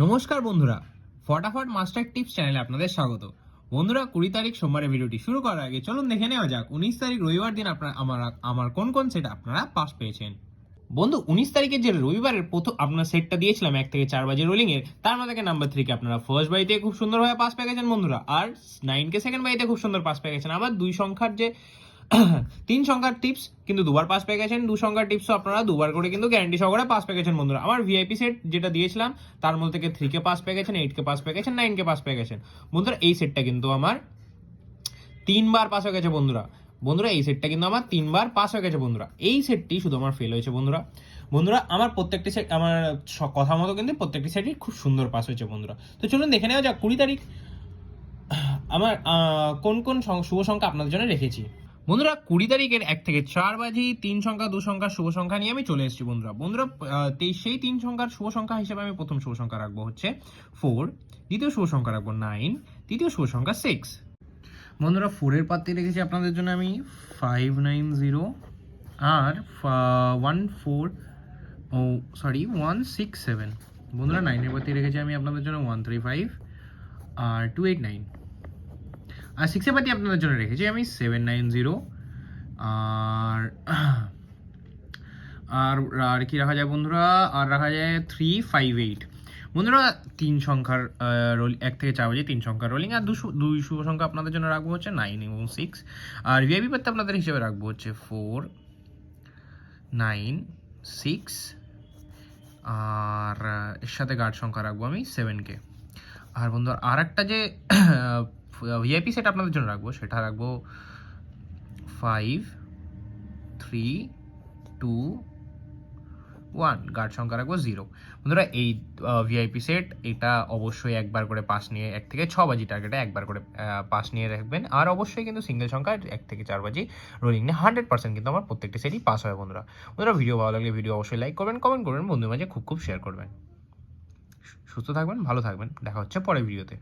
নমস্কার বন্ধুরা, ফটাফট মাস্টার টিপস চ্যানেলে আপনাদের স্বাগত। বন্ধুরা, 20 তারিখ সোমবারের ভিডিওটি শুরু করার আগে চলুন দেখে নেওয়া যাক 19 তারিখ রবিবার দিন আমার কোন কোন সেট আপনারা পাস পেয়েছেন। বন্ধু, 19 তারিখের যে রবিবারের প্রথম আপনার সেটটা দিয়েছিলাম 1 থেকে 4 বাজে রোলিং এর, তার মধ্যে নাম্বার 3 কে আপনারা ফার্স্ট বাড়িতে খুব সুন্দরভাবে পাস পেয়ে গেছেন বন্ধুরা, আর 9 কে সেকেন্ড বাড়িতে খুব সুন্দর পাস পেয়ে গেছেন। আবার দুই সংখ্যার যে 3 সংখ্যার টিপস কিন্তু দুবার পাস পেয়ে গেছেন, 2 সংখ্যার টিপসও আপনারা দুবার করে কিন্তু গ্যারান্টি সহকারে পাস পেয়ে গেছেন বন্ধুরা। আমার ভিআইপি সেট যেটা দিয়েছিলাম তার মধ্যে থেকে 3 কে পাস পেয়ে গেছেন, 8 কে পাস পেয়ে গেছেন, 9 কে পাস পেয়ে গেছেন বন্ধুরা। এই সেটটা কিন্তু আমার 3 বার পাস হয়ে গেছে বন্ধুরা। বন্ধুরা, এই সেটটা কিন্তু আমার 3 বার পাস হয়ে গেছে বন্ধুরা। এই সেটটি শুধু আমার ফেল হয়েছে বন্ধুরা। বন্ধুরা, আমার প্রত্যেকটি সেট আমার কথা মতো কিন্তু প্রত্যেকটি সেটই খুব সুন্দর পাস হয়েছে বন্ধুরা। তো চলুন দেখে নেওয়া যাক 20 তারিখ আমার কোন কোন শুভ সংখ্যা আপনাদের জন্য রেখেছি। বন্ধুরা, 20 তারিখের 1 থেকে 4 বাজে 3 সংখ্যা 2 সংখ্যার শুভ সংখ্যা নিয়ে আমি চলে এসেছি বন্ধুরা। বন্ধুরা, সেই 3 সংখ্যার শুভ সংখ্যা হিসেবে আমি প্রথম শুভ সংখ্যা রাখবো হচ্ছে 4, দ্বিতীয় শুভ সংখ্যা রাখবো 9, তৃতীয় শুভ সংখ্যা 6। বন্ধুরা, 4 এর পাত্রে রেখেছি আপনাদের জন্য আমি 590 আর 167। বন্ধুরা, 9 এর পাত্রে রেখেছি আমি আপনাদের জন্য 135 আর 289। আর 6 এর পাতি আপনাদের জন্য রেখেছি আমি 790 আর আর আর কি রাখা যায় বন্ধুরা, আর রাখা যায় 358। বন্ধুরা, 3 সংখ্যার 1 থেকে 4 বাজে 3 সংখ্যার রোলিং, আর দুই শুভ সংখ্যা আপনাদের জন্য রাখবো হচ্ছে 9 এবং 6। আর ভিআইপি পাত্রে আপনাদের হিসেবে রাখবো হচ্ছে 4, 9, 6 আর এর সাথে গার্ড সংখ্যা রাখবো আমি 7কে। আর বন্ধু, আর একটা যে ভিআইপি সেট আপনাদের জন্য রাখবো সেটা রাখবো 5, 3, 2, 1, গার্ড সংখ্যা রাখবো 0। বন্ধুরা, এই ভিআইপি সেট এটা অবশ্যই একবার করে পাস নিয়ে 1 থেকে 6 বাজি টার্গেটে একবার করে পাস নিয়ে রাখবেন। আর অবশ্যই কিন্তু সিঙ্গেল সংখ্যা 1 থেকে 4 বাজি রোলিং নিয়ে 100% কিন্তু আমার প্রত্যেকটি সেটই পাস হয় বন্ধুরা। বন্ধুরা, ভিডিও ভালো লাগলে ভিডিও অবশ্যই লাইক করবেন, কমেন্ট করবেন, বন্ধুদের মাঝে খুব শেয়ার করবেন। সুস্থ থাকবেন, ভালো থাকবেন, দেখা হচ্ছে পরের ভিডিওতে।